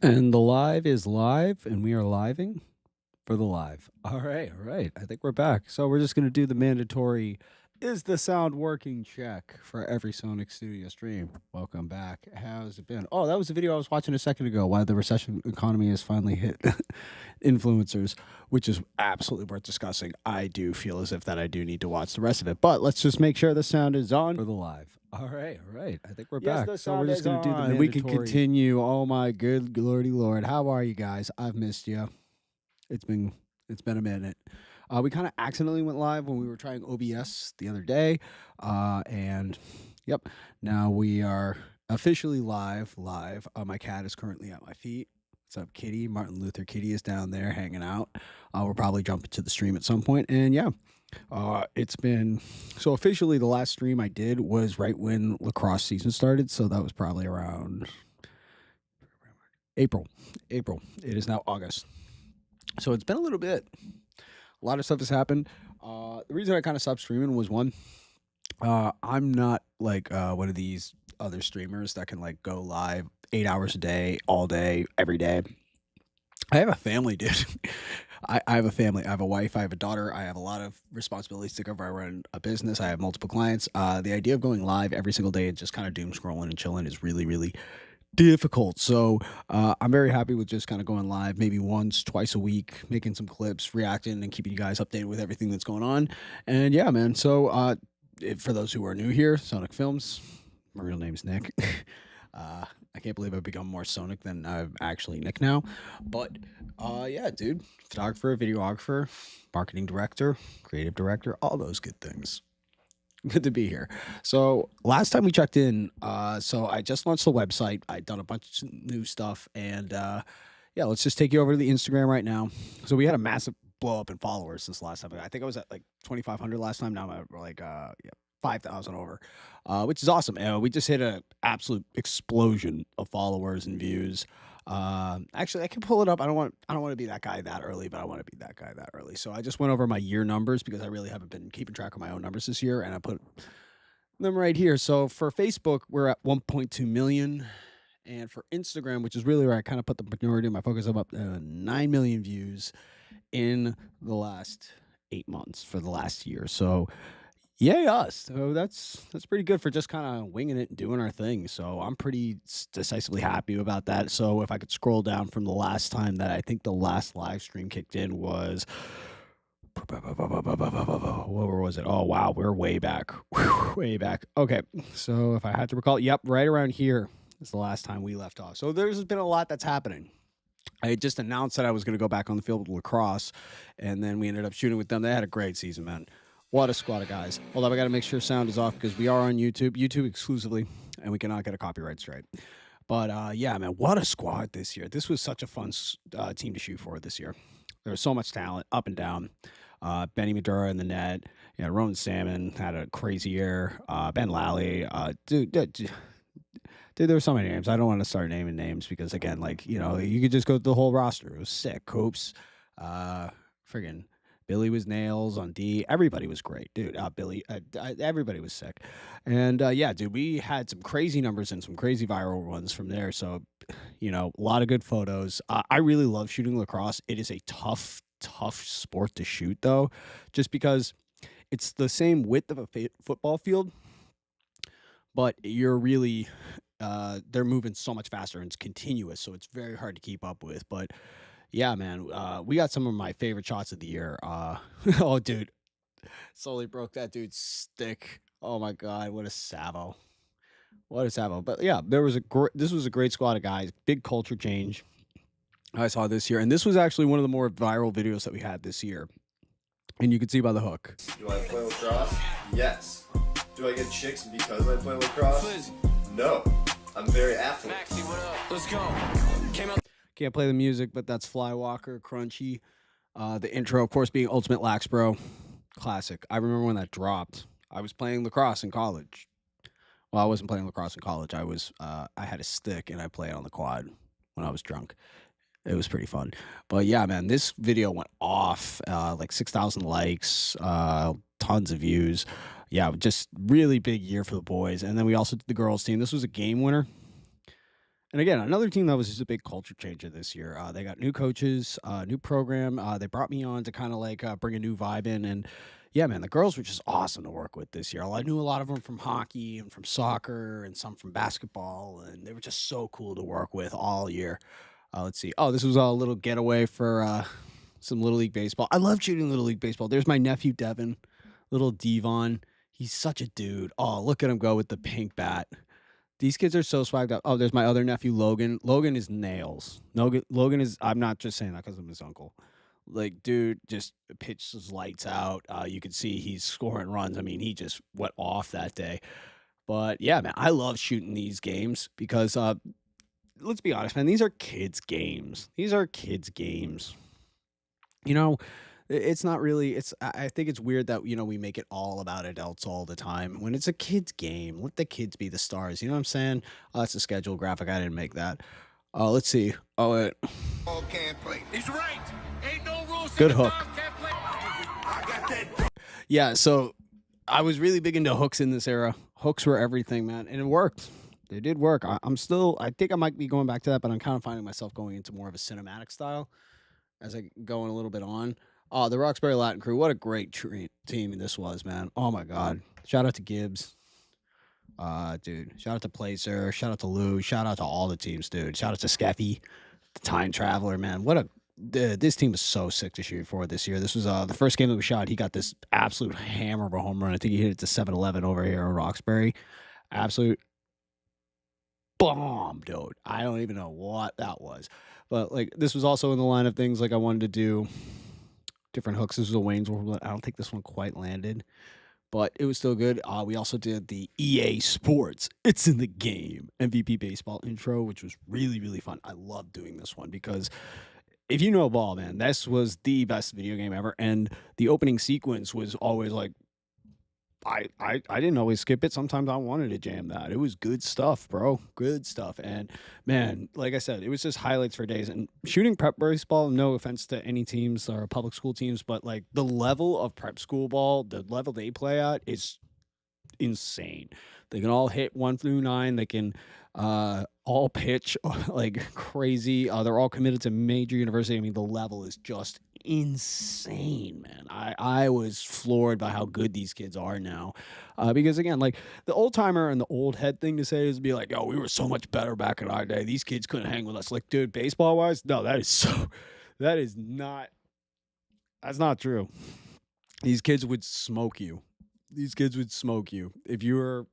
And the live is live, and we are living for the live. All right, all right. I think we're back. So we're just going to do the mandatory is the sound working check for every SoNick Studio stream. Welcome back. How's it been? Oh, that was a video I was watching a second ago why the recession economy has finally hit influencers, which is absolutely worth discussing. I do feel as if that I do need to watch the rest of it, but let's just make sure the sound is on for the live. All right, all right. I think we're Yes, back. the So we're sound just is going to do the on. mandatory. We can continue. Oh my good lordy lord. How are you guys? I've missed you. It's been a minute. We kind of accidentally went live when we were trying OBS the other day, and yep, now we are officially live. My cat is currently at my feet. What's up, Kitty? Martin Luther Kitty is down there hanging out. We'll probably jump into the stream at some point, and yeah. It's been so officially the last stream I did was right when lacrosse season started, so that was probably around April. It is now August. So it's been a little bit. A lot of stuff has happened. The reason I kind of stopped streaming was one, I'm not like one of these other streamers that can like go live 8 hours a day, all day, every day. I have a family, dude. I have a family. I have a wife. I have a daughter. I have a lot of responsibilities to cover. I run a business. I have multiple clients. The idea of going live every single day and just kind of doom scrolling and chilling is really, really difficult. So I'm very happy with just kind of going live maybe once, twice a week, making some clips, reacting, and keeping you guys updated with everything that's going on. And yeah, man. So for those who are new here, SoNick Films. My real name's Nick. I can't believe I've become more SoNick than I've actually Nick now. But yeah, dude, photographer, videographer, marketing director, creative director, all those good things. Good to be here. So last time we checked in, so I just launched the website. I'd done a bunch of new stuff, and yeah, let's just take you over to the Instagram right now. So we had a massive blow up in followers since last time. I think I was at like 2,500 last time. Now I'm at like 5,000 over, which is awesome. We just hit an absolute explosion of followers and views. Actually, I can pull it up. I don't want to be that guy that early, but I want to be that guy that early. So I just went over my year numbers because I really haven't been keeping track of my own numbers this year, and I put them right here. So for Facebook, we're at 1.2 million. And for Instagram, which is really where I kind of put the majority of my focus, I'm up to 9 million views in the last 8 months for the last year. So yay us. So that's pretty good for just kind of winging it and doing our thing. So I'm pretty decisively happy about that. So if I could scroll down from the last time that I think the last live stream kicked in was, where was it? Oh, wow. We're way back. Way back. Okay. So if I had to recall, yep, right around here is the last time we left off. So there's been a lot that's happening. I just announced that I was going to go back on the field with lacrosse, and then we ended up shooting with them. They had a great season, man. What a squad of guys. Hold up, I got to make sure sound is off because we are on YouTube exclusively, and we cannot get a copyright strike. But yeah, man, what a squad this year. This was such a fun team to shoot for this year. There was so much talent up and down. Benny Madura in the net. Yeah, Ronan Salmon had a crazy year. Ben Lally. Dude, there were so many names. I don't want to start naming names because, again, like, you know, you could just go through the whole roster. It was sick. Copes, friggin' Billy was nails on D. Everybody was great, dude. Billy, everybody was sick. And yeah, dude, we had some crazy numbers and some crazy viral ones from there. So, you know, a lot of good photos. I really love shooting lacrosse. It is a tough sport to shoot, though, just because it's the same width of a football field, but you're really they're moving so much faster and it's continuous, so it's very hard to keep up with. But yeah, man, we got some of my favorite shots of the year. Oh, dude, Sully broke that dude's stick. Oh my god, what a savo! What a savo! But yeah, this was a great squad of guys. Big culture change I saw this year, and this was actually one of the more viral videos that we had this year. And you can see by the hook. Do I play lacrosse? Yes. Do I get chicks because I play lacrosse? No. I'm very affluent. Let's go. Can't play the music, but that's Flywalker, Crunchy. The intro, of course, being Ultimate Lax Bro. Classic. I remember when that dropped. I was playing lacrosse in college. Well, I wasn't playing lacrosse in college. I had a stick and I played on the quad when I was drunk. It was pretty fun. But yeah, man, this video went off. Like 6,000 likes, tons of views. Yeah, just really big year for the boys. And then we also did the girls team. This was a game winner. And again, another team that was just a big culture changer this year. They got new coaches, new program. They brought me on to kind of like bring a new vibe in. And yeah, man, the girls were just awesome to work with this year. I knew a lot of them from hockey and from soccer and some from basketball. And they were just so cool to work with all year. Let's see. Oh, this was a little getaway for some Little League Baseball. I love shooting Little League Baseball. There's my nephew, Devin, little Devon. He's such a dude. Oh, look at him go with the pink bat. These kids are so swagged up. Oh, there's my other nephew, Logan. Logan is nails. Logan is, I'm not just saying that because I'm his uncle. Like, dude just pitched his lights out. You could see he's scoring runs. I mean, he just went off that day. But yeah, man, I love shooting these games because let's be honest, man, these are kids' games. These are kids' games. You know, it's not really I think it's weird that, we make it all about adults all the time. When it's a kid's game, let the kids be the stars, you know what I'm saying? Oh, that's a schedule graphic, I didn't make that. Let's see. Oh, wait. All can't play. He's right. Ain't no rules. Good hook. Yeah, so I was really big into hooks in this era. Hooks were everything, man, and it worked. They did work. I think I might be going back to that, but I'm kind of finding myself going into more of a cinematic style as I going a little bit on. Oh, the Roxbury Latin crew, what a great team this was, man. Oh my God. Shout out to Gibbs. Dude. Shout out to Placer. Shout out to Lou. Shout out to all the teams, dude. Shout out to Skeffy, the Time Traveler, man. This team was so sick to shoot for this year. This was the first game that we shot. He got this absolute hammer of a home run. I think he hit it to 7-11 over here in Roxbury. Absolute bomb, dude. I don't even know what that was. But like this was also in the line of things like I wanted to do different hooks. This was a Wayne's World. I don't think this one quite landed, but it was still good. We also did the EA Sports It's in the Game MVP baseball intro, which was really, really fun. I love doing this one because if you know ball, man, this was the best video game ever. And the opening sequence was always like, I didn't always skip it. Sometimes I wanted to jam that. It was good stuff, bro. Good stuff. And man, like I said, it was just highlights for days. And shooting prep baseball, no offense to any teams or public school teams, but like the level of prep school ball, the level they play at is insane. They can all hit 1 through 9. They can all pitch like crazy. They're all committed to major university. I mean, the level is just insane, man. I was floored by how good these kids are now. Because again, like the old timer and the old head thing to say is be like, oh, we were so much better back in our day. These kids couldn't hang with us. Like, dude, baseball wise, no, that's not true. These kids would smoke you. If you were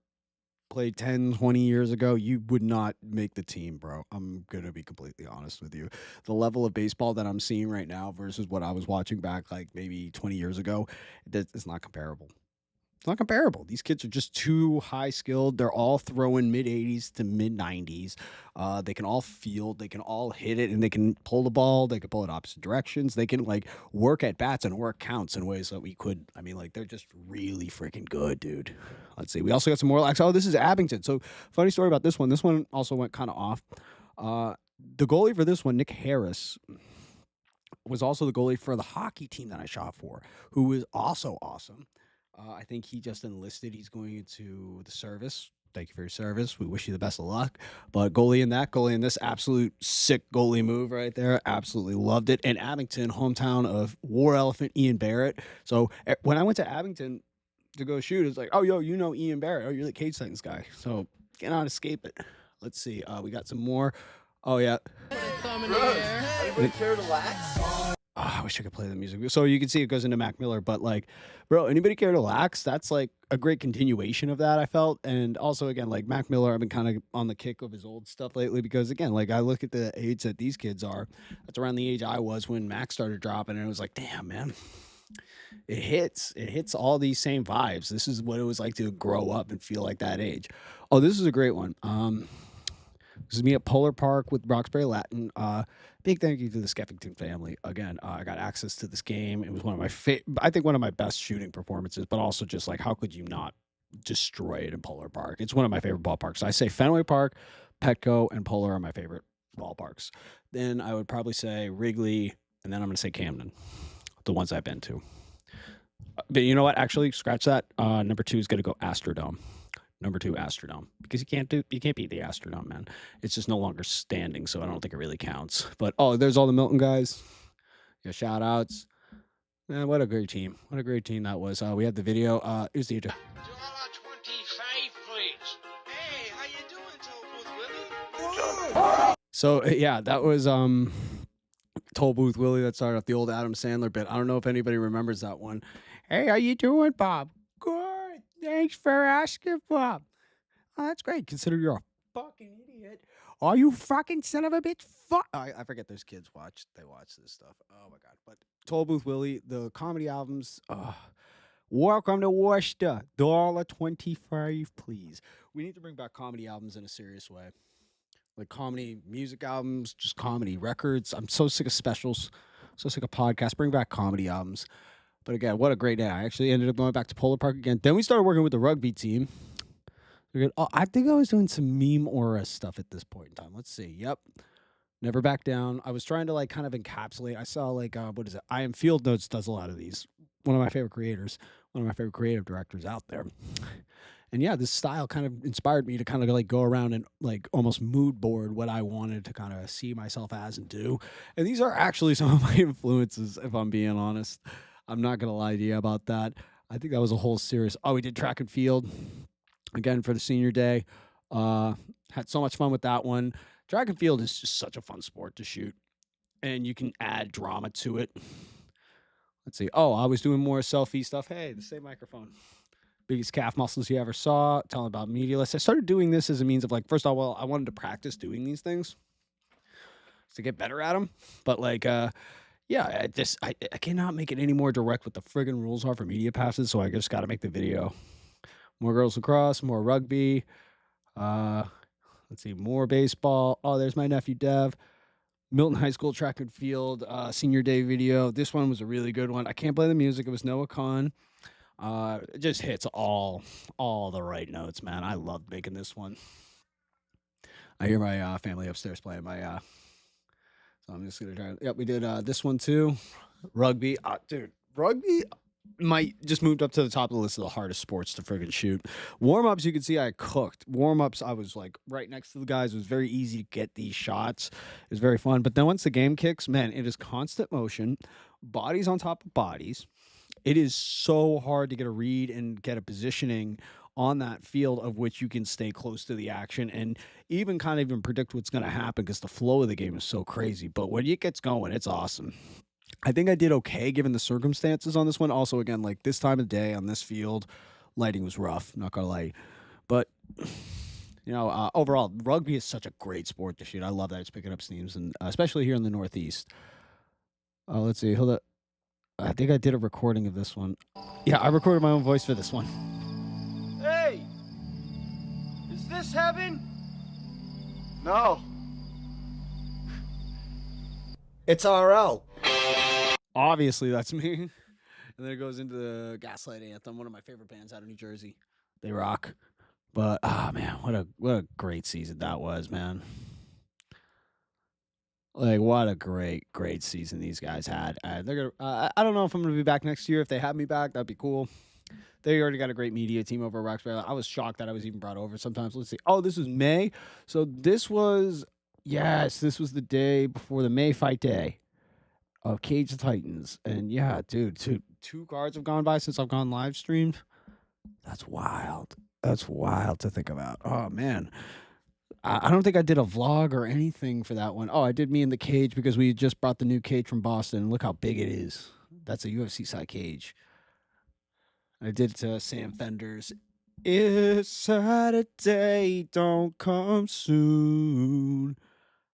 played 10, 20 years ago, you would not make the team, bro. I'm going to be completely honest with you. The level of baseball that I'm seeing right now versus what I was watching back like maybe 20 years ago, it's not comparable. It's not comparable. These kids are just too high skilled. They're all throwing mid 80s to mid 90s. They can all field, they can all hit it, and they can pull the ball. They can pull it opposite directions. They can like work at bats and work counts in ways that we could. I mean, like they're just really freaking good, dude. Let's see. We also got some more likes. Oh, this is Abington. So funny story about this one. This one also went kind of off. The goalie for this one, Nick Harris, was also the goalie for the hockey team that I shot for, who was also awesome. I think he just enlisted. He's going into the service. Thank you for your service. We wish you the best of luck. But goalie in this, absolute sick goalie move right there. Absolutely loved it. And Abington, hometown of War Elephant Ian Barrett. So when I went to Abington to go shoot, it's like, oh, yo, you know Ian Barrett. Oh, you're the Cage Titans guy. So cannot escape it. Let's see. We got some more. Oh, yeah. Anybody care to lax? I wish I could play the music. So you can see it goes into Mac Miller, but like, bro, anybody care to lax? That's like a great continuation of that, I felt. And also, again, like Mac Miller, I've been kind of on the kick of his old stuff lately because, again, like I look at the age that these kids are. That's around the age I was when Mac started dropping, and it was like, damn, man, it hits all these same vibes. This is what it was like to grow up and feel like that age. Oh, this is a great one. This is me at Polar Park with Roxbury Latin. Big thank you to the Skeffington family. Again, I got access to this game. It was one of my I think one of my best shooting performances, but also just like, how could you not destroy it in Polar Park? It's one of my favorite ballparks. I say Fenway Park, Petco, and Polar are my favorite ballparks. Then I would probably say Wrigley, and then I'm going to say Camden, the ones I've been to. But you know what? Actually, scratch that. Number 2 is going to go Astrodome. Number 2, Astrodome, because you can't beat the Astrodome, man. It's just no longer standing, so I don't think it really counts. But there's all the Milton guys. Yeah, shout outs. Man, what a great team. What a great team that was. We had the video. Here's the intro. $1.25, please. Hey, how you doing, Toll Booth Willie? So yeah, that was Toll Booth Willie. That started off the old Adam Sandler bit. I don't know if anybody remembers that one. Hey, how you doing, Bob? Good. Thanks for asking, Bob. Oh, that's great. Consider you're a fucking idiot. Oh, you fucking son of a bitch. Fuck. I forget those kids they watch this stuff. Oh my God. But Toll Booth Willie, the comedy albums. Welcome to Worcester. $1.25, please. We need to bring back comedy albums in a serious way. Like comedy music albums, just comedy records. I'm so sick of specials, so sick of podcasts. Bring back comedy albums. But again, what a great day. I actually ended up going back to Polar Park again. Then we started working with the rugby team. I think I was doing some meme aura stuff at this point in time. Let's see. Yep. Never back down. I was trying to like kind of encapsulate. I saw like, what is it? I Am Field Notes does a lot of these. One of my favorite creators, one of my favorite creative directors out there. And yeah, this style kind of inspired me to kind of like go around and like almost mood board what I wanted to kind of see myself as and do. And these are actually some of my influences, if I'm being honest. I'm not going to lie to you about that. I think that was a whole series. Oh, we did track and field again for the senior day. Had so much fun with that one. Track and field is just such a fun sport to shoot. And you can add drama to it. Let's see. Oh, I was doing more selfie stuff. Hey, the same microphone. Biggest calf muscles you ever saw. Telling about media lists. I started doing this as a means of like, first of all, I wanted to practice doing these things to get better at them. But like, yeah, I cannot make it any more direct what the friggin' rules are for media passes. So I just got to make the video. More girls lacrosse, more rugby. Let's see, more baseball. Oh, there's my nephew Dev. Milton High School track and field senior day video. This one was a really good one. I can't play the music. It was Noah Khan. It just hits all the right notes, man. I loved making this one. I hear my family upstairs playing my. So I'm just gonna try. Yep, we did this one too. Rugby, dude. Rugby might just moved up to the top of the list of the hardest sports to friggin' shoot. Warm-ups, you can see I cooked. Warm-ups, I was like right next to the guys. It was very easy to get these shots. It was very fun. But then once the game kicks, man, it is constant motion, bodies on top of bodies. It is so hard to get a read and get a positioning on that field of which you can stay close to the action and even kind of even predict what's going to happen because the flow of the game is so crazy. But when it gets going, it's awesome. I think I did okay given the circumstances on this one. Also, again, like this time of day on this field, lighting was rough, not gonna lie. But, you know, overall, rugby is such a great sport to shoot. I love that it's picking up steams, and especially here in the Northeast. Let's see, hold up. I think I did a recording of this one. Yeah, I recorded my own voice for this one. Hey! Is this heaven? No. It's RL. Obviously, that's me. And then it goes into the Gaslight Anthem, one of my favorite bands out of New Jersey. They rock. But, man, what a great season that was, man. Like, what a great season these guys had. They're gonna. I don't know if I'm gonna be back next year. If they have me back, that'd be cool. They already got a great media team over at Roxbury. I was shocked that I was even brought over. Sometimes, let's see. Oh, this was May. So this was the day before the May fight day of Cage the Titans. And yeah, dude, two cards have gone by since I've gone live streamed. That's wild. That's wild to think about. Oh man. I don't think I did a vlog or anything for that one. Oh, I did me in the cage because we just brought the new cage from Boston. Look how big it is. That's a UFC side cage. I did it to Sam Fender's. If Saturday don't come soon,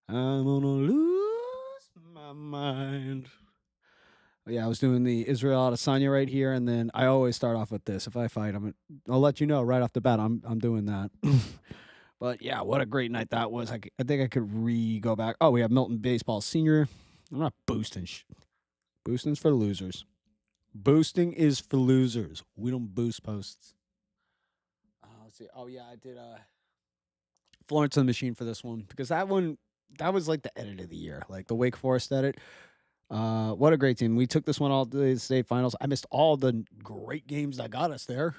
I'm gonna lose my mind. But yeah, I was doing the Israel Adesanya right here, and then I always start off with this. If I fight, I'll let you know right off the bat. I'm doing that. But yeah, what a great night that was. I think I could go back. Oh, we have Milton Baseball Senior. I'm not boosting. Boosting's for losers. Boosting is for losers. We don't boost posts. Let's see. Oh yeah, I did Florence and the Machine for this one because that was like the edit of the year, like the Wake Forest edit. What a great team. We took this one all to the state finals. I missed all the great games that got us there.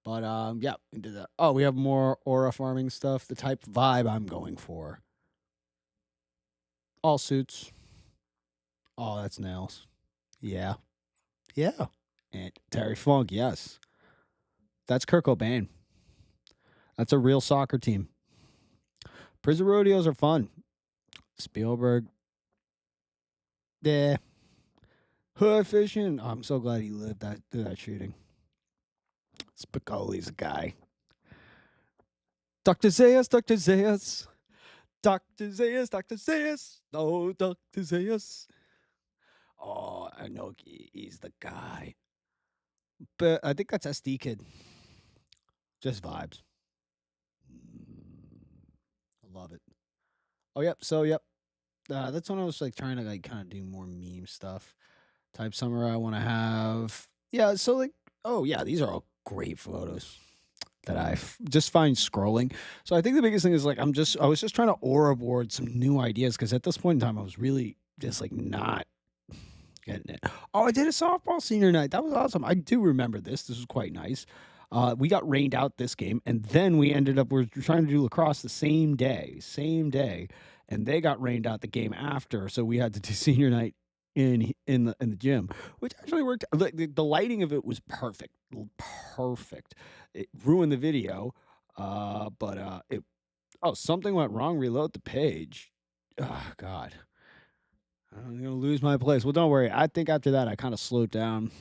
But yeah, we did that. Oh, we have more aura farming stuff. The type of vibe I'm going for. All suits. Oh, that's nails. Yeah. Yeah. And Terry Funk, yes. That's Kurt Cobain. That's a real soccer team. Prison rodeos are fun. Spielberg. Yeah. Hood fishing. Oh, I'm so glad he lived through that shooting. Spicoli's a guy. Dr. Zayas, Dr. Zayas. Dr. Zayas, Dr. Zayas. No, Dr. Zayas. Oh, I know he's the guy. But I think that's SD Kid. Just vibes. I love it. Oh, yep. So, yep. That's when I was like trying to like kind of do more meme stuff. Type summer I want to have. Yeah. So like, oh yeah, these are all great photos that just find scrolling. So I think the biggest thing is like I was just trying to aura board some new ideas because at this point in time I was really just like not getting it. Oh, I did a softball senior night. That was awesome. I do remember this. This was quite nice. We got rained out this game, and then we're trying to do lacrosse the same day, and they got rained out the game after. So we had to do senior night in the gym, which actually worked. The lighting of it was perfect, perfect. It ruined the video, but it. Oh, something went wrong. Reload the page. Oh God. I'm gonna lose my place. Well, don't worry. I think after that, I kind of slowed down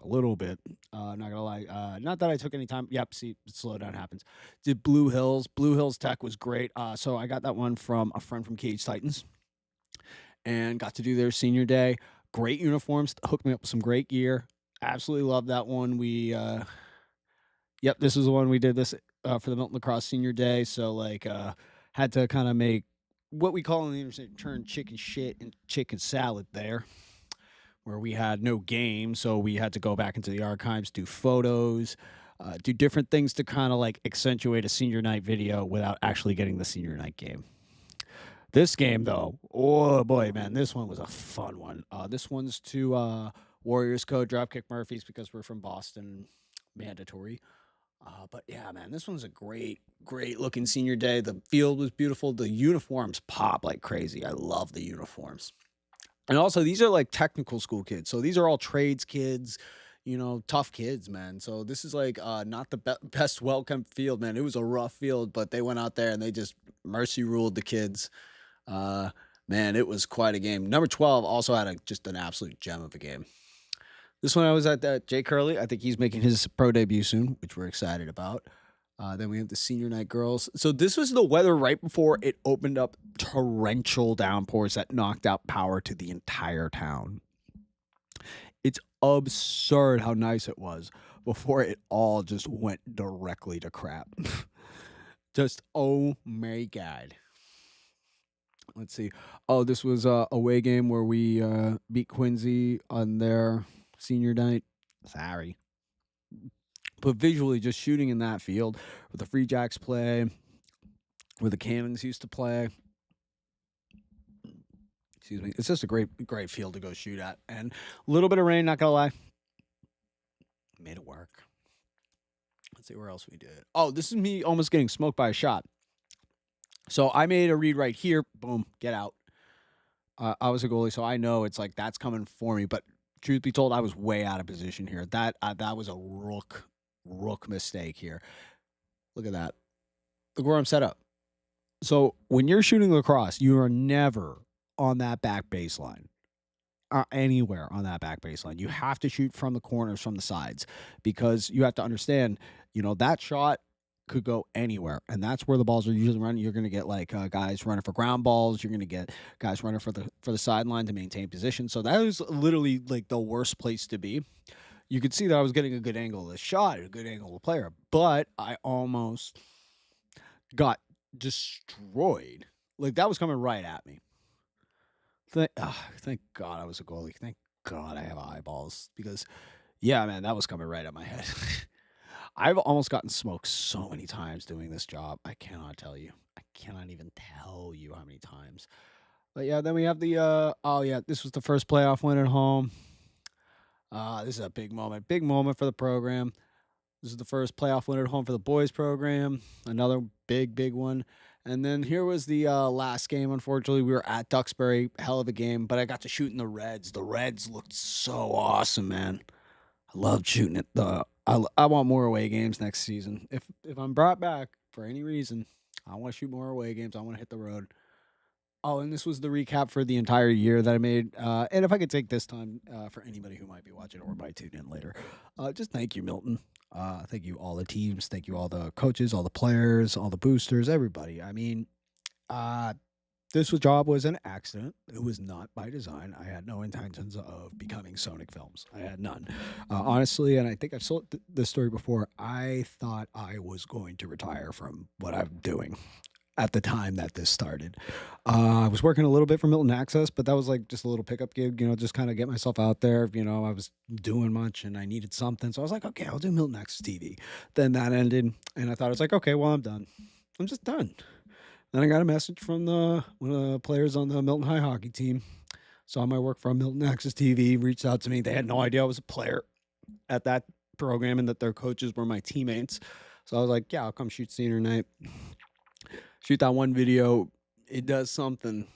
a little bit. Not gonna lie. Not that I took any time. Yep. See, slowdown happens. Did Blue Hills. Blue Hills Tech was great. So I got that one from a friend from Cage Titans, and got to do their senior day. Great uniforms. Hooked me up with some great gear. Absolutely love that one. Yep, this is the one we did this for the Milton Lacrosse Senior Day. So like, had to kind of make what we call in the industry turn chicken shit and chicken salad there, where we had no game, so we had to go back into the archives, do photos, do different things to kind of like accentuate a senior night video without actually getting the senior night game. This game, though, oh boy, man, this one was a fun one. This one's to Warriors Code, Dropkick Murphys, because we're from Boston, mandatory. But yeah, man, this one's a great looking senior day. The field was beautiful. The uniforms pop like crazy. I love the uniforms. And also, these are like technical school kids. So these are all trades kids, tough kids, man. So this is like not the best welcome field, man. It was a rough field, but they went out there and they just mercy ruled the kids. Man, it was quite a game. Number 12 also had just an absolute gem of a game. This one I was at that Jay Curley. I think he's making his pro debut soon, which we're excited about. Then we have the senior night girls. So this was the weather right before it opened up torrential downpours that knocked out power to the entire town. It's absurd how nice it was before it all just went directly to crap. Just, oh my God. Let's see. Oh, this was a away game where we beat Quincy on their senior night. Sorry. But visually, just shooting in that field where the Free Jacks play, where the Cannons used to play. Excuse me. It's just a great field to go shoot at. And a little bit of rain, not going to lie. Made it work. Let's see where else we did. Oh, this is me almost getting smoked by a shot. So I made a read right here. Boom, get out. I was a goalie, so I know it's like that's coming for me. But truth be told, I was way out of position here. That was a rook mistake here. Look at that. Look where I'm set up. So when you're shooting lacrosse, you are never on that back baseline. Anywhere on that back baseline. You have to shoot from the corners, from the sides, because you have to understand, that shot could go anywhere, and that's where the balls are usually running. You're going to get like guys running for ground balls. You're going to get guys running for the sideline to maintain position. So that was literally like the worst place to be. You could see that I was getting a good angle of the shot, a good angle of the player, but I almost got destroyed. Like that was coming right at me. Thank God I was a goalie. Thank God I have eyeballs because, yeah, man, that was coming right at my head. I've almost gotten smoked so many times doing this job. I cannot tell you. I cannot even tell you how many times. But yeah, then we have the, this was the first playoff win at home. This is a big moment for the program. This is the first playoff win at home for the boys program. Another big one. And then here was the last game. Unfortunately, we were at Duxbury. Hell of a game, but I got to shoot in the Reds. The Reds looked so awesome, man. I loved shooting it. I want more away games next season. If I'm brought back for any reason, I want to shoot more away games. I want to hit the road. Oh, and this was the recap for the entire year that I made. And if I could take this time for anybody who might be watching or might tune in later, just thank you, Milton. Thank you, all the teams. Thank you, all the coaches, all the players, all the boosters, everybody. I mean, job was an accident. It was not by design. I had no intentions of becoming SoNick Films. I had none. Honestly, and I think I've told this story before, I thought I was going to retire from what I'm doing at the time that this started. I was working a little bit for Milton Access, but that was like just a little pickup gig, just kind of get myself out there. I was doing much and I needed something. So I was like, okay, I'll do Milton Access TV. Then that ended and I thought, I was like, okay, well, I'm done. I'm just done. Then I got a message from one of the players on the Milton High hockey team. Saw my work from Milton Access TV, reached out to me. They had no idea I was a player at that program and that their coaches were my teammates. So I was like, yeah, I'll come shoot senior night. Shoot that one video, it does something.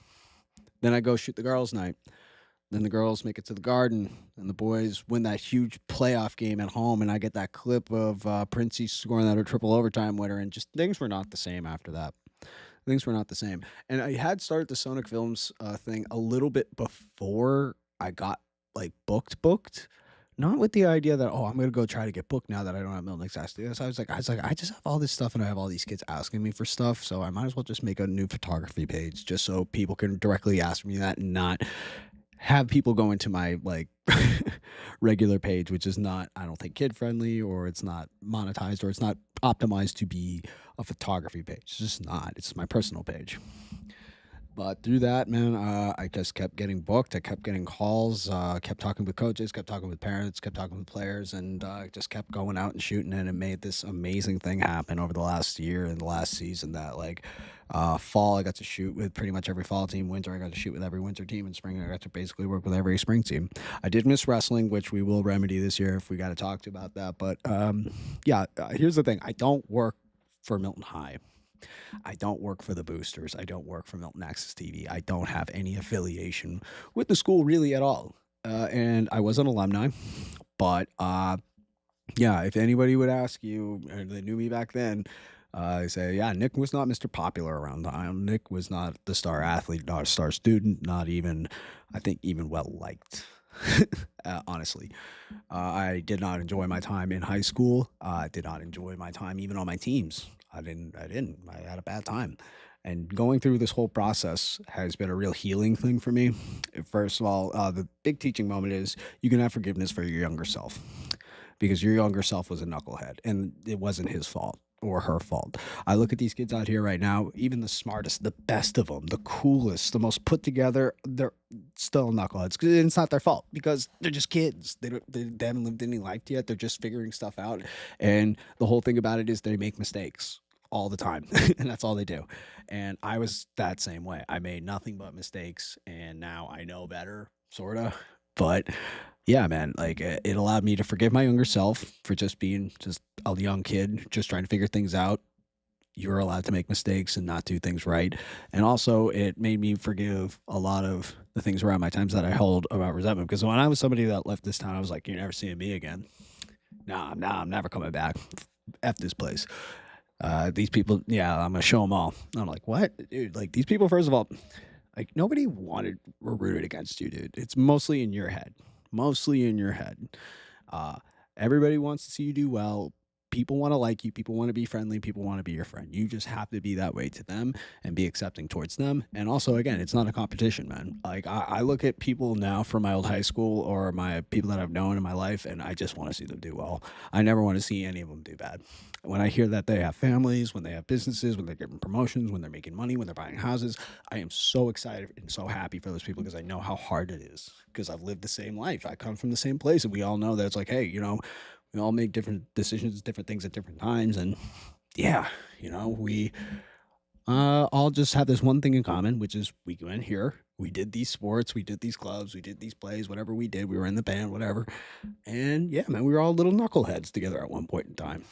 Then I go shoot the girls' night. Then the girls make it to the Garden, and the boys win that huge playoff game at home, and I get that clip of Princey scoring that triple overtime winner, and just things were not the same after that. Things were not the same. And I had started the SoNick Films thing a little bit before I got, booked. Not with the idea that, I'm going to go try to get booked now that I don't have Milton Access to do this. I was like, I just have all this stuff and I have all these kids asking me for stuff. So I might as well just make a new photography page just so people can directly ask me that and not have people go into my regular page, which is not, I don't think, kid friendly, or it's not monetized, or it's not optimized to be a photography page. It's just not. It's my personal page. But through that, man, I just kept getting booked. I kept getting calls, kept talking with coaches, kept talking with parents, kept talking with players, and just kept going out and shooting. And it made this amazing thing happen over the last year and the last season that, fall, I got to shoot with pretty much every fall team. Winter, I got to shoot with every winter team. And spring, I got to basically work with every spring team. I did miss wrestling, which we will remedy this year if we got to talk about that. But, here's the thing. I don't work for Milton High. I don't work for the boosters. I don't work for Milton Access TV. I don't have any affiliation with the school really at all. And I was an alumni, but if anybody would ask you, and they knew me back then, I say, yeah, Nick was not Mr. Popular around the time. Nick was not the star athlete, not a star student, not even, I think, even well liked. Honestly, I did not enjoy my time in high school. I did not enjoy my time even on my teams. I had a bad time. And going through this whole process has been a real healing thing for me. First of all, the big teaching moment is you can have forgiveness for your younger self, because your younger self was a knucklehead and it wasn't his fault or her fault. I look at these kids out here right now, even the smartest, the best of them, the coolest, the most put together, they're still knuckleheads. It's not their fault because they're just kids. They haven't lived any life yet. They're just figuring stuff out. And the whole thing about it is they make mistakes all the time. And that's all they do. And I was that same way. I made nothing but mistakes, and now I know better, sort of. But yeah, man, it allowed me to forgive my younger self for just being just a young kid, just trying to figure things out. You're allowed to make mistakes and not do things right. And also it made me forgive a lot of the things around my times that I held about resentment. Because when I was somebody that left this town, I was like, you're never seeing me again. Nah, I'm never coming back. F this place. These people, yeah, I'm going to show them all. And I'm like, what? Dude, these people, first of all, nobody wanted or rooted against you, dude. It's mostly in your head. Mostly in your head. Everybody wants to see you do well. People want to like you. People want to be friendly. People want to be your friend. You just have to be that way to them and be accepting towards them. And also, again, it's not a competition, man. I look at people now from my old high school or my people that I've known in my life, and I just want to see them do well. I never want to see any of them do bad. When I hear that they have families, when they have businesses, when they're getting promotions, when they're making money, when they're buying houses, I am so excited and so happy for those people because I know how hard it is, because I've lived the same life. I come from the same place, and we all know that it's hey, we all make different decisions, different things at different times. And yeah, all just have this one thing in common, which is we went here, we did these sports, we did these clubs, we did these plays, whatever we did, we were in the band, whatever. And yeah, man, we were all little knuckleheads together at one point in time.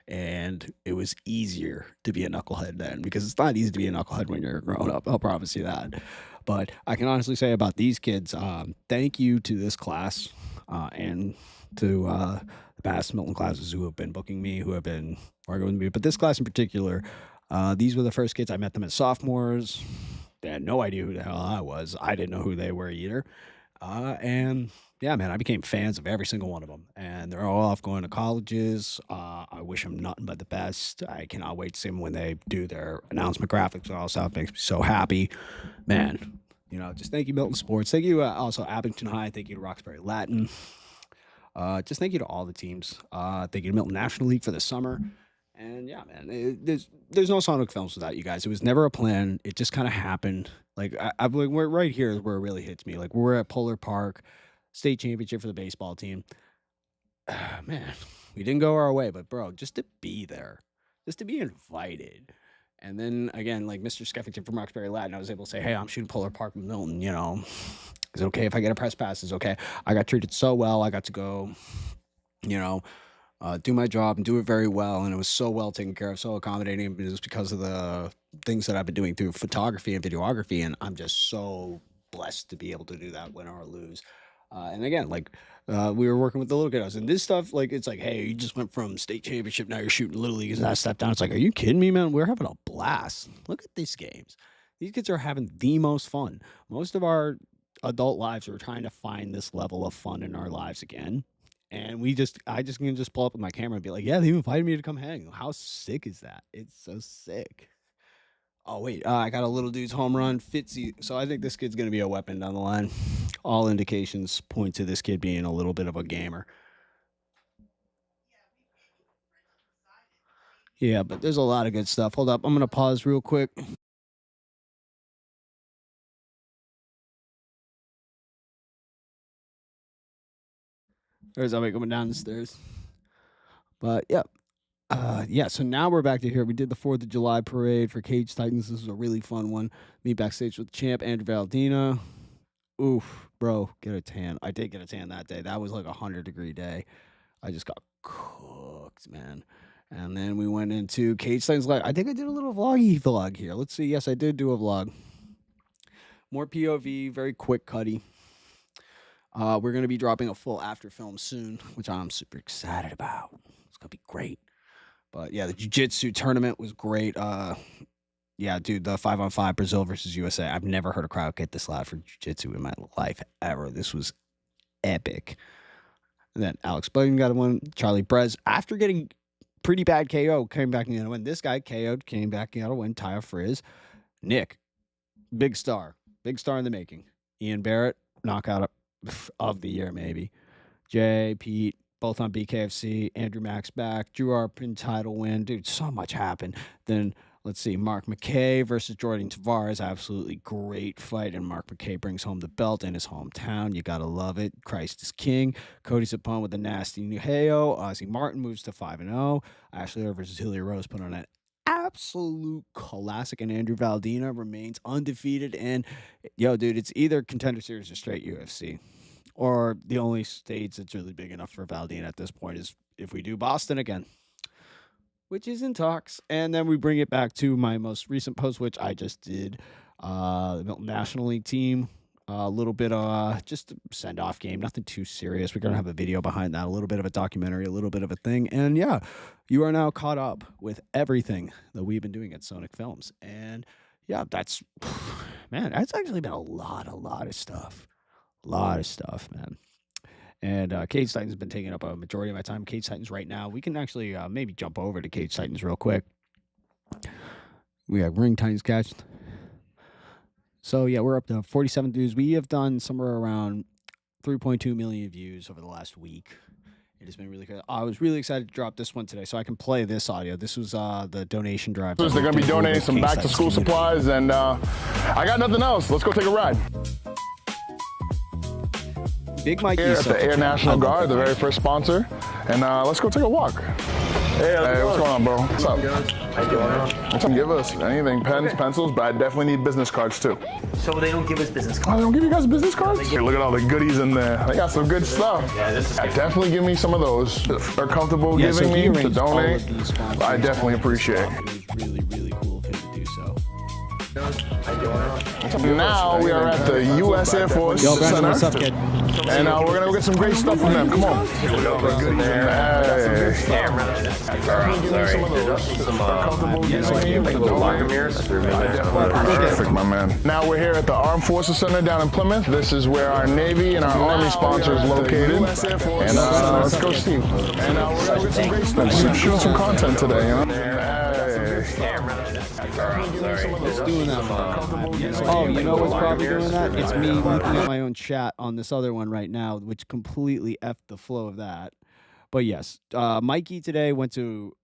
And it was easier to be a knucklehead then, because it's not easy to be a knucklehead when you're grown up. I'll promise you that. But I can honestly say about these kids, thank you to this class and to the past Milton classes who have been booking me, who have been working with me. But this class in particular, these were the first kids. I met them as sophomores. They had no idea who the hell I was. I didn't know who they were either. And yeah, man, I became fans of every single one of them. And they're all off going to colleges. I wish them nothing but the best. I cannot wait to see them when they do their announcement graphics and all that stuff. Makes me so happy. Man, just thank you, Milton Sports. Thank you also Abington High. Thank you to Roxbury Latin. Just thank you to all the teams. Thank you to Milton National League for the summer. And yeah, man, there's no SoNick Films without you guys. It was never a plan. It just kind of happened. Like we're right here is where it really hits me. Like we're at Polar Park, state championship for the baseball team. Man, we didn't go our way, but bro, just to be there, just to be invited. And then again, like Mr. Skeffington from Roxbury Latin, I was able to say, hey, I'm shooting Polar Park with Milton, Is it okay if I get a press pass? Is it okay? I got treated so well. I got to go, do my job and do it very well. And it was so well taken care of, so accommodating. It was because of the things that I've been doing through photography and videography. And I'm just so blessed to be able to do that, win or lose. And again, we were working with the little kiddos and this stuff, it's like, hey, you just went from state championship. Now you're shooting little leagues and that step down. It's like, are you kidding me, man? We're having a blast. Look at these games. These kids are having the most fun. Most of our adult lives are trying to find this level of fun in our lives again. And I can just pull up with my camera and be like, yeah, they invited me to come hang. How sick is that? It's so sick. Oh, wait, I got a little dude's home run, Fitzy. So I think this kid's going to be a weapon down the line. All indications point to this kid being a little bit of a gamer. Yeah, but there's a lot of good stuff. Hold up, I'm going to pause real quick. There's somebody coming down the stairs. But, yeah. So now we're back to here. We did the 4th of July parade for Cage Titans. This was a really fun one. Me backstage with champ Andrew Valdina. Oof, bro, get a tan. I did get a tan that day. That was like a 100-degree day. I just got cooked, man. And then we went into Cage Titans. I think I did a little vlog here. Let's see. Yes, I did do a vlog. More POV, very quick cutty. We're going to be dropping a full after film soon, which I'm super excited about. It's going to be great. But yeah, the jiu-jitsu tournament was great. Yeah, dude, the 5-on-5 Brazil versus USA. I've never heard a crowd get this loud for jiu-jitsu in my life ever. This was epic. And then Alex Bogan got a win. Charlie Brez, after getting pretty bad KO, came back and got a win. This guy KO'd, came back and got a win. Taya Frizz. Nick, big star in the making. Ian Barrett, knockout of the year maybe. Jay, Pete, both on BKFC. Andrew Max back. Drew Arpin title win. Dude, so much happened. Then let's see, Mark McKay versus Jordan Tavares. Absolutely great fight. And Mark McKay brings home the belt in his hometown. You got to love it. Christ is king. Cody Sapone with a nasty Nuheo. Ozzy Martin moves to 5-0. Ashley Earl versus Hillier Rose put on an absolute classic. And Andrew Valdina remains undefeated. And, yo, dude, it's either Contender Series or straight UFC. Or the only stage that's really big enough for Valdina at this point is if we do Boston again, which is in talks. And then we bring it back to my most recent post, which I just did. The Milton National League team. A little bit of just a send-off game. Nothing too serious. We're going to have a video behind that. A little bit of a documentary. A little bit of a thing. And yeah, you are now caught up with everything that we've been doing at SoNick Films. And yeah, that's actually been a lot of stuff. A lot of stuff, man. And Cage Titans has been taking up a majority of my time. Cage Titans right now. We can actually maybe jump over to Cage Titans real quick. We have Ring Titans catch. So, yeah, we're up to 47 views. We have done somewhere around 3.2 million views over the last week. It has been really good. I was really excited to drop this one today, so I can play this audio. This was the donation drive. They're going to be donating some back-to-school supplies, and I got nothing else. Let's go take a ride. Big Mike here at the Air National Guard, the very first sponsor, and let's go take a walk. Hey, what's going on, bro? What's up? Give us anything, pens, pencils, but I definitely need business cards too. So they don't give us business Oh, cards. they don't give you guys business cards? Hey, look at all the goodies in there. They got some good stuff. Yeah, this is Yeah, definitely give me some of those. If they're comfortable Yeah, so giving he me to arranged all donate, of these sponsors, I definitely all of this appreciate stuff. it. It was really, really cool of him to do so. Now we are at the U.S. Air Force Yo, Brandon, Center. what's up, kid? And we're going to go get some great stuff from them. Come on. Yeah, brother. Definitely give me some of those. If they're comfortable giving me to donate. Perfect, my man. Now we're here at the Armed Forces Center down in Plymouth. This is where our Navy and our Army sponsors located. And let's go see. And we're going to get some great stuff. Shoot some content today, you know? It's doing that for Oh, you know what's probably doing that? It's me looking at my own chat on this other one right now, which completely effed the flow of that. But yes, Mikey today went to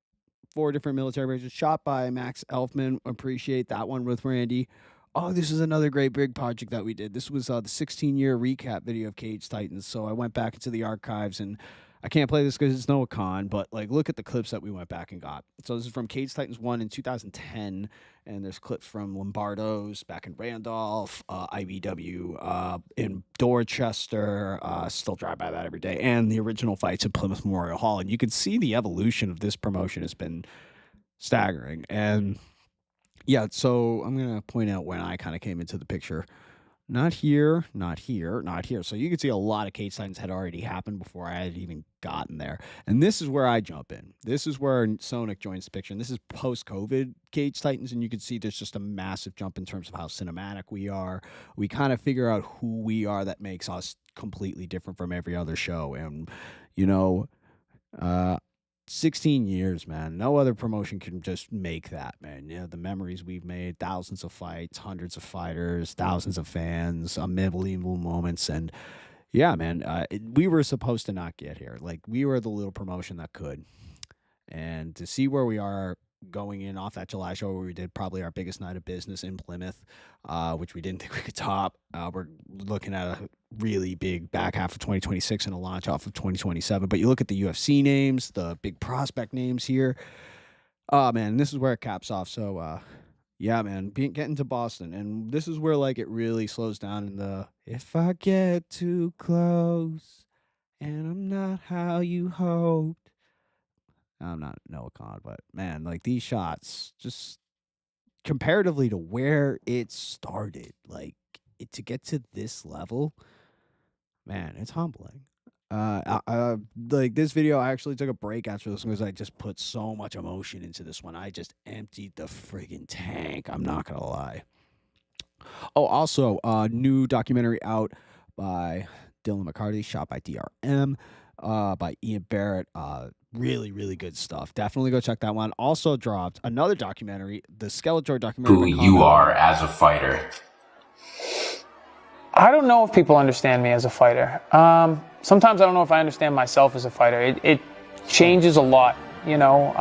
4 different military bases, shot by Max Elfman. Appreciate that one with Randy. Oh, this is another great big project that we did. This was the 16-year recap video of Cage Titans. So I went back into the archives, and I can't play this because it's no con, but like look at the clips that we went back and got. So this is from Cage Titans 1 in 2010, and there's clips from Lombardo's back in Randolph, IBW in Dorchester, still drive by that every day, and the original fights at Plymouth Memorial Hall. And you can see the evolution of this promotion has been staggering. And yeah, so I'm going to point out when I kind of came into the picture. Not here, not here, not here. So you can see a lot of Cage Titans had already happened before I had even gotten there. And this is where I jump in. This is where SoNick joins the picture. And this is post-COVID Cage Titans. And you can see there's just a massive jump in terms of how cinematic we are. We kind of figure out who we are that makes us completely different from every other show. And, you know, 16 years, man. No other promotion can just make that, man. You know, the memories we've made, thousands of fights, hundreds of fighters, thousands of fans, unbelievable moments. And yeah, man, we were supposed to not get here. Like, we were the little promotion that could. And to see where we are going in off that July show where we did probably our biggest night of business in Plymouth, which we didn't think we could top. We're looking at a really big back half of 2026 and a launch off of 2027. But you look at the UFC names, the big prospect names here. Oh, man, this is where it caps off. So, yeah, man, getting to Boston. And this is where, like, it really slows down in the, if I get too close and I'm not how you hoped. I'm not Noah Khan, but man, like these shots, just comparatively to where it started, like to get to this level, man, it's humbling. Like this video, I actually took a break after this because I just put so much emotion into this one. I just emptied the friggin' tank. I'm not gonna lie. Oh, also, new documentary out by Dylan McCarty, shot by DRM, by Ian Barrett. Really, really good stuff. Definitely go check that one. Also dropped another documentary, the Skeletor documentary. Who you are as a fighter. I don't know if people understand me as a fighter. Sometimes I don't know if I understand myself as a fighter. It changes a lot, you know.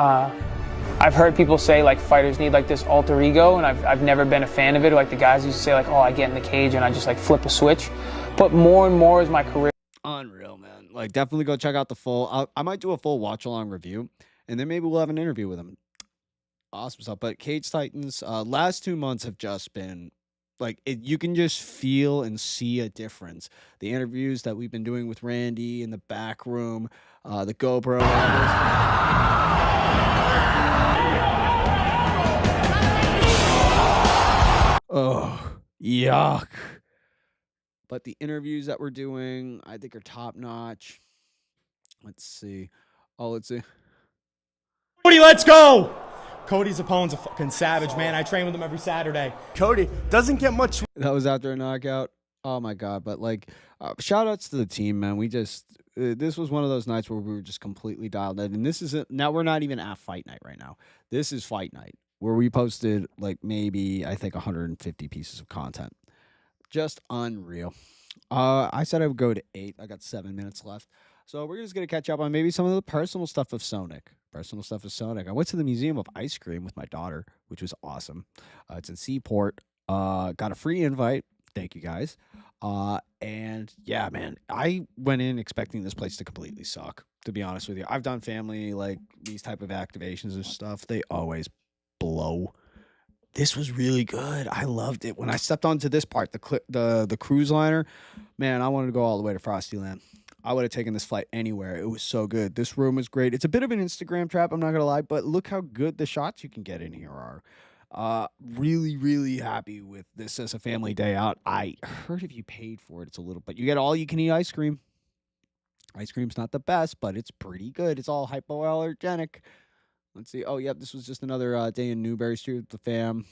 I've heard people say like fighters need like this alter ego, and I've never been a fan of it. Like the guys used to say like, oh, I get in the cage and I just like flip a switch. But more and more as my career. Unreal, man. Like, definitely go check out the full. I might do a full watch-along review, and then maybe we'll have an interview with him. Awesome stuff. But Cage Titans, last 2 months have just been, like, you can just feel and see a difference. The interviews that we've been doing with Randy in the back room, the GoPro levels. Oh, yuck. But the interviews that we're doing, I think, are top notch. Let's see. Oh, let's see. Cody, let's go! Cody's opponent's a fucking savage, man. I train with him every Saturday. Cody doesn't get much. That was after a knockout. Oh my God. But like, shout outs to the team, man. We just, this was one of those nights where we were just completely dialed in. And this isn't, now we're not even at fight night right now. This is fight night where we posted like maybe, I think, 150 pieces of content. Just unreal. I said I would go to 8. I got 7 minutes left. So we're just going to catch up on maybe some of the personal stuff of SoNick. I went to the Museum of Ice Cream with my daughter, which was awesome. It's in Seaport. Got a free invite. Thank you, guys. And yeah, man, I went in expecting this place to completely suck, to be honest with you. I've done family, like these type of activations and stuff. They always below. This was really good. I loved it. When I stepped onto this part, the cruise liner, man, I wanted to go all the way to Frostyland. I would have taken this flight anywhere. It was so good. This room was great. It's a bit of an Instagram trap, I'm not gonna lie, but look how good the shots you can get in here are. Really, really happy with this as a family day out. I heard if you paid for it, it's a little, but you get all you can eat ice cream. Ice cream's not the best, but it's pretty good. It's all hypoallergenic. Let's see. Oh, yep. This was just another day in Newberry Street with the fam.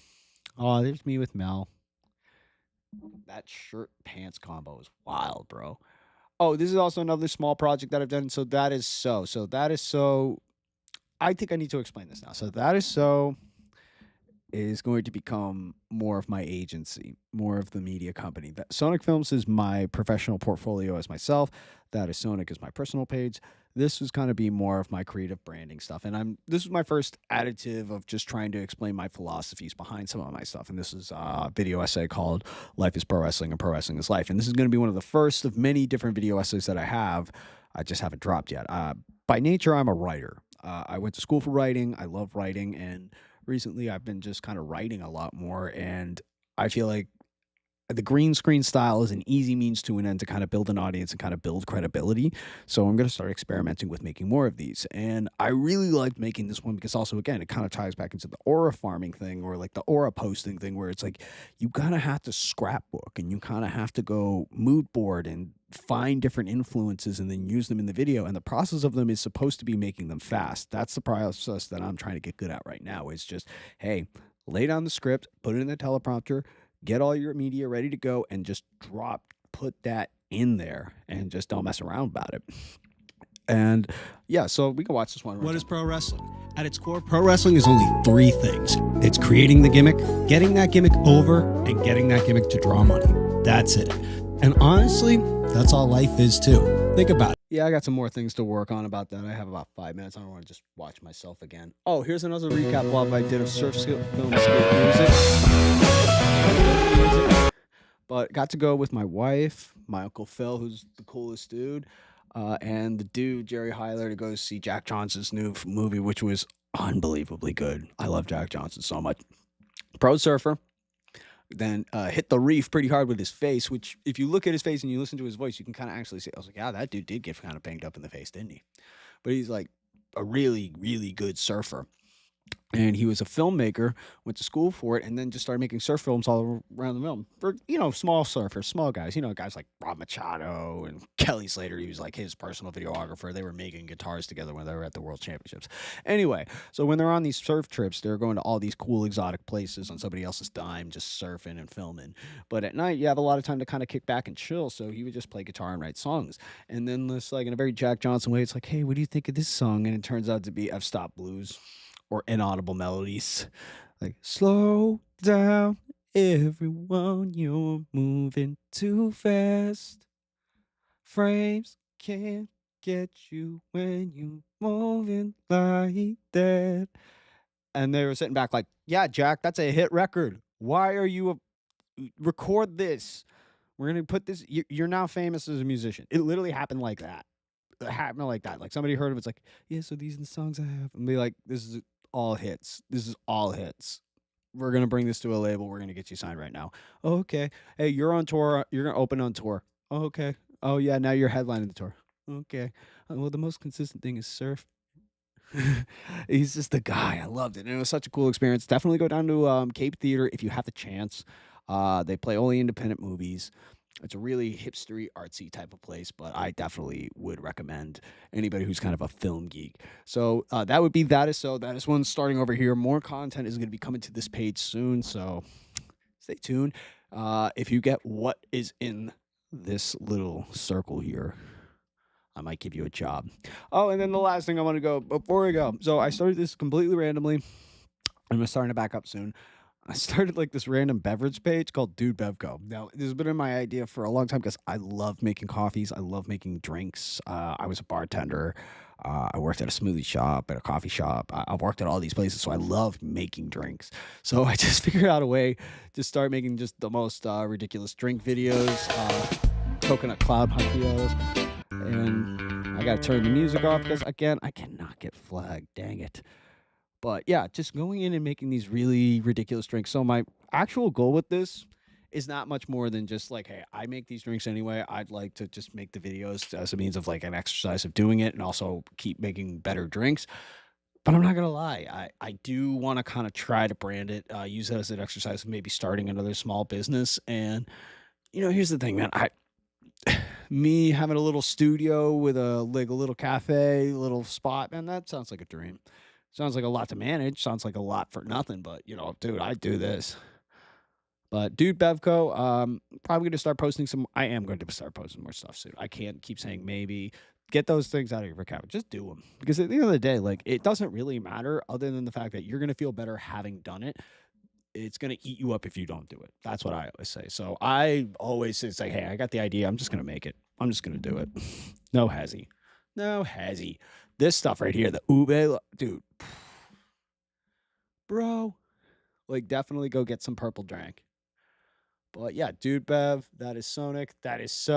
Oh, there's me with Mel. That shirt pants combo is wild, bro. Oh, this is also another small project that I've done. So that is so. So that is so. I think I need to explain this now. So that is so is going to become more of my agency, more of the media company. That SoNick Films is my professional portfolio as myself. That is SoNick is my personal page. This was kind of be more of my creative branding stuff. And this was my first additive of just trying to explain my philosophies behind some of my stuff. And this is a video essay called Life is Pro Wrestling and Pro Wrestling is Life. And this is going to be one of the first of many different video essays that I have. I just haven't dropped yet. By nature, I'm a writer. I went to school for writing. I love writing. And recently I've been just kind of writing a lot more. And I feel like the green screen style is an easy means to an end to kind of build an audience and kind of build credibility. So I'm going to start experimenting with making more of these. And I really liked making this one because also, again, it kind of ties back into the aura farming thing or like the aura posting thing where it's like you kind of have to scrapbook and you kind of have to go mood board and find different influences and then use them in the video. And the process of them is supposed to be making them fast. That's the process that I'm trying to get good at right now. It's just, hey, lay down the script, put it in the teleprompter, get all your media ready to go, and just put that in there and just don't mess around about it. And yeah, so we can watch this one. What is pro wrestling? At its core, pro wrestling is only three things. It's creating the gimmick, getting that gimmick over, and getting that gimmick to draw money. That's it. And honestly, that's all life is too. Think about it. Yeah, I got some more things to work on about that. I have about 5 minutes. I don't want to just watch myself again. Oh, here's another recap vlog I did of surf film skate music. But got to go with my wife, my Uncle Phil, who's the coolest dude, and the dude, Jerry Heiler, to go see Jack Johnson's new movie, which was unbelievably good. I love Jack Johnson so much. Pro surfer. Then hit the reef pretty hard with his face, which if you look at his face and you listen to his voice, you can kind of actually see. I was like, yeah, that dude did get kind of banged up in the face, didn't he? But he's like a really, really good surfer. And he was a filmmaker, went to school for it, and then just started making surf films all around the film for, small surfers, small guys. Guys like Rob Machado and Kelly Slater. He was like his personal videographer. They were making guitars together when they were at the World Championships. Anyway, so when they're on these surf trips, they're going to all these cool exotic places on somebody else's dime, just surfing and filming. But at night, you have a lot of time to kind of kick back and chill. So he would just play guitar and write songs. And then this, like in a very Jack Johnson way, it's like, hey, what do you think of this song? And it turns out to be F Stop Blues. Or inaudible melodies like slow down everyone, you're moving too fast, frames can't get you when you moving like that. And they were sitting back like, yeah, Jack, that's a hit record, why are you record this, we're gonna put this, you're now famous as a musician. It literally happened like that. Like somebody heard of it's like, yeah, so these are the songs I have, and be like, this is all hits. This is all hits. We're going to bring this to a label. We're going to get you signed right now. Oh, okay. Hey, you're on tour. You're going to open on tour. Oh, okay. Oh, yeah, now you're headlining the tour. Okay. Well, the most consistent thing is surf. He's just a guy. I loved it. And it was such a cool experience. Definitely go down to Cape Theater if you have the chance. They play only independent movies. It's a really hipstery, artsy type of place, but I definitely would recommend anybody who's kind of a film geek. So that would be That Is So. That is one starting over here. More content is going to be coming to this page soon, so stay tuned. If you get what is in this little circle here, I might give you a job. Oh, and then the last thing I want to go, before we go. So I started this completely randomly. I'm starting to back up soon. I started like this random beverage page called Dude Bevco. Now, this has been my idea for a long time because I love making coffees. I love making drinks. I was a bartender. I worked at a smoothie shop, at a coffee shop. I worked at all these places, so I love making drinks. So I just figured out a way to start making just the most ridiculous drink videos, coconut cloud hunt videos. And I got to turn the music off because, again, I cannot get flagged. Dang it. But yeah, just going in and making these really ridiculous drinks. So my actual goal with this is not much more than just like, hey, I make these drinks anyway. I'd like to just make the videos as a means of like an exercise of doing it and also keep making better drinks. But I'm not gonna lie, I do want to kind of try to brand it, use it as an exercise of maybe starting another small business. And here's the thing, man. Me having a little studio with a little cafe, little spot, man, that sounds like a dream. Sounds like a lot to manage. Sounds like a lot for nothing. But dude, I do this. But dude, Bevco, probably going to start posting some. I am going to start posting more stuff soon. I can't keep saying maybe. Get those things out of your vocabulary. Just do them, because at the end of the day, like, it doesn't really matter other than the fact that you're going to feel better having done it. It's going to eat you up if you don't do it. That's what I always say. So I always say, hey, I got the idea. I'm just going to make it. I'm just going to do it. No hezzy. No hezzy. This stuff right here, the ube, dude, bro, like, definitely go get some purple drank. But yeah, Dude Bev, that is SoNick, that is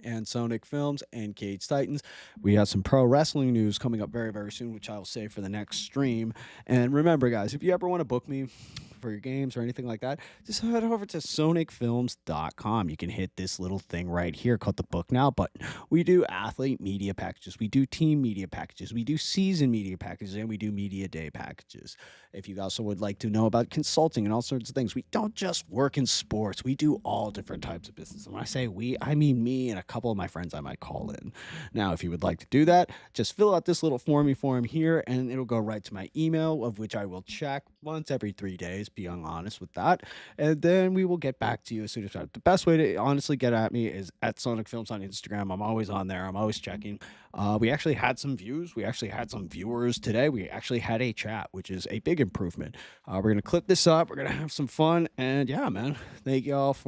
and SoNick Films and Cage Titans. We have some pro wrestling news coming up very, very soon, which I will save for the next stream. And remember, guys, if you ever want to book me for your games or anything like that, just head over to SoNickFilms.com. You can hit this little thing right here called the Book Now button. We do athlete media packages, we do team media packages, we do season media packages, and we do media day packages. If you also would like to know about consulting and all sorts of things, we don't just work in sports. We do all different types of business. And when I say we, I mean me and a couple of my friends I might call in. Now, if you would like to do that, just fill out this little form here, and it'll go right to my email, of which I will check once every 3 days, being honest with that. And then we will get back to you as soon as possible. The best way to honestly get at me is at SoNick Films on Instagram. I'm always on there. I'm always checking. We actually had some views. We actually had some viewers today. We actually had a chat, which is a big improvement. We're going to clip this up. We're going to have some fun. And yeah, man, thank y'all for